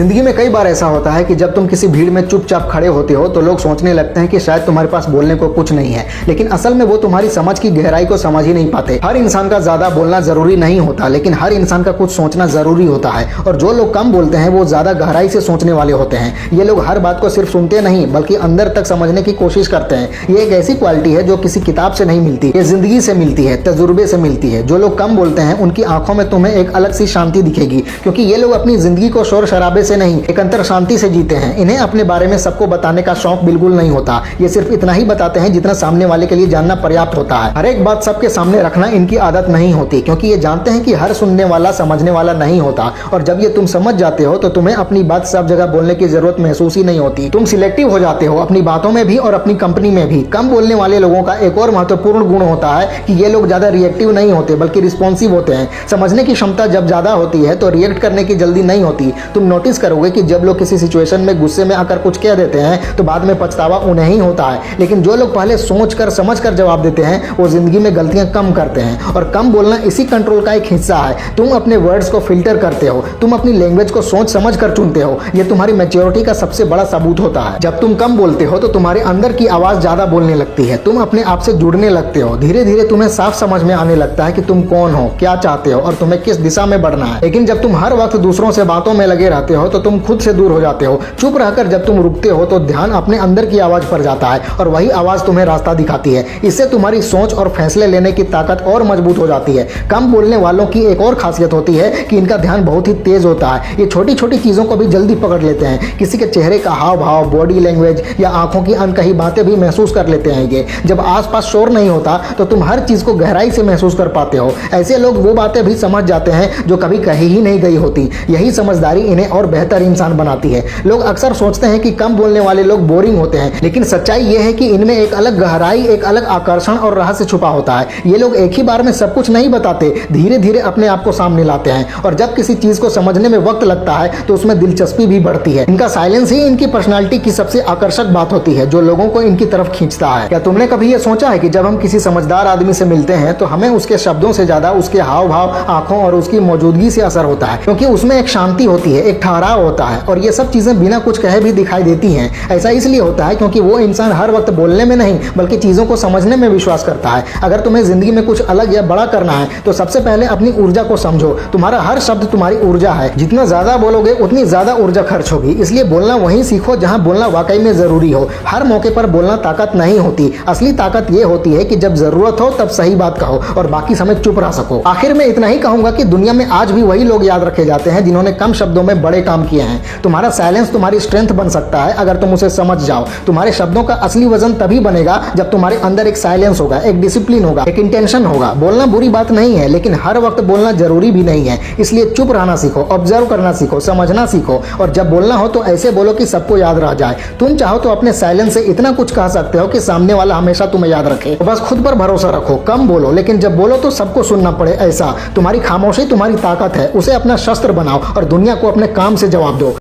जिंदगी में कई बार ऐसा होता है कि जब तुम किसी भीड़ में चुपचाप खड़े होते हो तो लोग सोचने लगते हैं कि शायद तुम्हारे पास बोलने को कुछ नहीं है, लेकिन असल में वो तुम्हारी समझ की गहराई को समझ ही नहीं पाते। हर इंसान का ज्यादा बोलना जरूरी नहीं होता, लेकिन हर इंसान का कुछ सोचना जरूरी होता है। और जो लोग कम बोलते हैं वो ज्यादा गहराई से सोचने वाले होते हैं। ये लोग हर बात को सिर्फ सुनते नहीं बल्कि अंदर तक समझने की कोशिश करते हैं। ये एक ऐसी क्वालिटी है जो किसी किताब से नहीं मिलती, ये जिंदगी से मिलती है, तजुर्बे से मिलती है। जो लोग कम बोलते हैं उनकी आंखों में तुम्हें एक अलग सी शांति दिखेगी, क्योंकि ये लोग अपनी जिंदगी को शोर शराबे से नहीं, एक अंतर शांति से जीते हैं। इन्हें अपने बारे में सबको बताने का शौक बिल्कुल नहीं होता। ये सिर्फ इतना ही बताते हैं जितना सामने वाले के लिए जानना पर्याप्त होता है। हर एक बात सबके सामने रखना इनकी आदत नहीं होती, क्योंकि ये जानते हैं कि हर सुनने वाला समझने वाला नहीं होता। और जब ये तुम समझ जाते हो तो तुम्हें अपनी बात सब जगह बोलने की जरूरत महसूस ही नहीं होती। तुम सिलेक्टिव हो जाते हो अपनी बातों में भी और अपनी कंपनी में भी। कम बोलने वाले लोगों का एक और महत्वपूर्ण गुण होता है कि ये लोग ज्यादा रिएक्टिव नहीं होते बल्कि रिस्पॉन्सिव होते हैं। समझने की क्षमता जब ज्यादा होती है तो रिएक्ट करने की जल्दी नहीं होती। तुम नोटिस करोगे कि जब लोग किसी सिचुएशन में गुस्से में आकर कुछ कह देते हैं तो बाद में पछतावा उन्हें ही होता है, लेकिन जो लोग पहले सोच कर समझ कर जवाब देते हैं वो जिंदगी में गलतियां कम करते हैं। और कम बोलना इसी कंट्रोल का एक हिस्सा है। तुम अपने वर्ड्स को फिल्टर करते हो, तुम अपनी लैंग्वेज को सोच समझ कर चुनते हो। ये तुम्हारी मैच्योरिटी का सबसे बड़ा सबूत होता है। जब तुम कम बोलते हो तो तुम्हारे अंदर की आवाज ज्यादा बोलने लगती है। तुम अपने आप से जुड़ने लगते हो। धीरे धीरे तुम्हें साफ समझ में आने लगता है कि तुम कौन हो, क्या चाहते हो और तुम्हें किस दिशा में बढ़ना है। लेकिन जब तुम हर वक्त दूसरों से बातों में लगे रहते हो तो तुम खुद से दूर हो जाते हो। चुप रहकर जब तुम रुकते हो तो ध्यान अपने अंदर की आवाज पर जाता है और वही आवाज तुम्हें रास्ता दिखाती है। इससे तुम्हारी सोच और फैसले लेने की ताकत और मजबूत हो जाती है। कम बोलने वालों की एक और खासियत होती है कि इनका ध्यान बहुत ही तेज होता है। ये छोटी छोटी चीजों को भी जल्दी पकड़ लेते हैं। किसी के चेहरे का हाव भाव, बॉडी लैंग्वेज या आंखों की अनकही बातें भी महसूस कर लेते हैं। ये जब आसपास शोर नहीं होता तो तुम हर चीज को गहराई से महसूस कर पाते हो। ऐसे लोग वो बातें भी समझ जाते हैं जो कभी कही ही नहीं गई होती। यही समझदारी इन्हें और बेहतर इंसान बनाती है। लोग अक्सर सोचते हैं कि कम बोलने वाले लोग बोरिंग होते हैं, लेकिन सच्चाई यह है कि इनमें एक अलग गहराई, एक अलग आकर्षण और रहस्य छुपा होता है। ये लोग एक ही बार में सब कुछ नहीं बताते, धीरे धीरे अपने आप को सामने लाते हैं। और जब किसी चीज को समझने में वक्त लगता है तो उसमें दिलचस्पी भी बढ़ती है। इनका साइलेंस ही इनकी पर्सनालिटी की सबसे आकर्षक बात होती है, जो लोगों को इनकी तरफ खींचता है। क्या तुमने कभी ये सोचा है कि जब हम किसी समझदार आदमी से मिलते हैं तो हमें उसके शब्दों से ज्यादा उसके हाव भाव, आंखों और उसकी मौजूदगी से असर होता है, क्योंकि उसमें एक शांति होती है, एक ठहराव होता है और ये सब चीजें बिना कुछ कहे भी दिखाई देती हैं। ऐसा इसलिए होता है क्योंकि वो इंसान हर वक्त बोलने में नहीं बल्कि चीजों को समझने में विश्वास करता है। अगर तुम्हें जिंदगी में कुछ अलग या बड़ा करना है तो सबसे पहले अपनी ऊर्जा को समझो। तुम्हारा हर शब्द तुम्हारी ऊर्जा है। जितना ज्यादा बोलोगे उतनी ज्यादा ऊर्जा खर्च होगी। इसलिए बोलना वहीं सीखो जहां बोलना वाकई में जरूरी हो। हर मौके पर बोलना ताकत नहीं होती। असली ताकत यह होती है कि जब जरूरत हो तब सही बात कहो और बाकी समय चुप रह सको। आखिर में इतना ही कहूंगा कि दुनिया में आज भी वही लोग याद रखे जाते हैं जिन्होंने कम शब्दों में बड़े काम किए हैं। तुम्हारा साइलेंस तुम्हारी स्ट्रेंथ बन सकता है अगर तुम उसे समझ जाओ। तुम्हारे शब्दों का असली वजन तभी बनेगा जब तुम्हारे अंदर एक साइलेंस होगा, एक डिसिप्लिन होगा, एक इंटेंशन होगा। बोलना बुरी बात नहीं है, लेकिन हर वक्त बोलना जरूरी भी नहीं है। इसलिए चुप रहना सीखो, ऑब्जर्व करना सीखो, समझना सीखो और जब बोलना हो तो ऐसे बोलो कि सबको याद रह जाए। तुम चाहो तो अपने साइलेंस से इतना कुछ कह सकते हो कि सामने वाला हमेशा तुम्हें याद रखे। तो बस खुद पर भरोसा रखो, कम बोलो, लेकिन जब बोलो तो सबको सुनना पड़े। ऐसा तुम्हारी खामोशी तुम्हारी ताकत है। उसे अपना शस्त्र बनाओ और दुनिया को अपने काम से जवाब दो।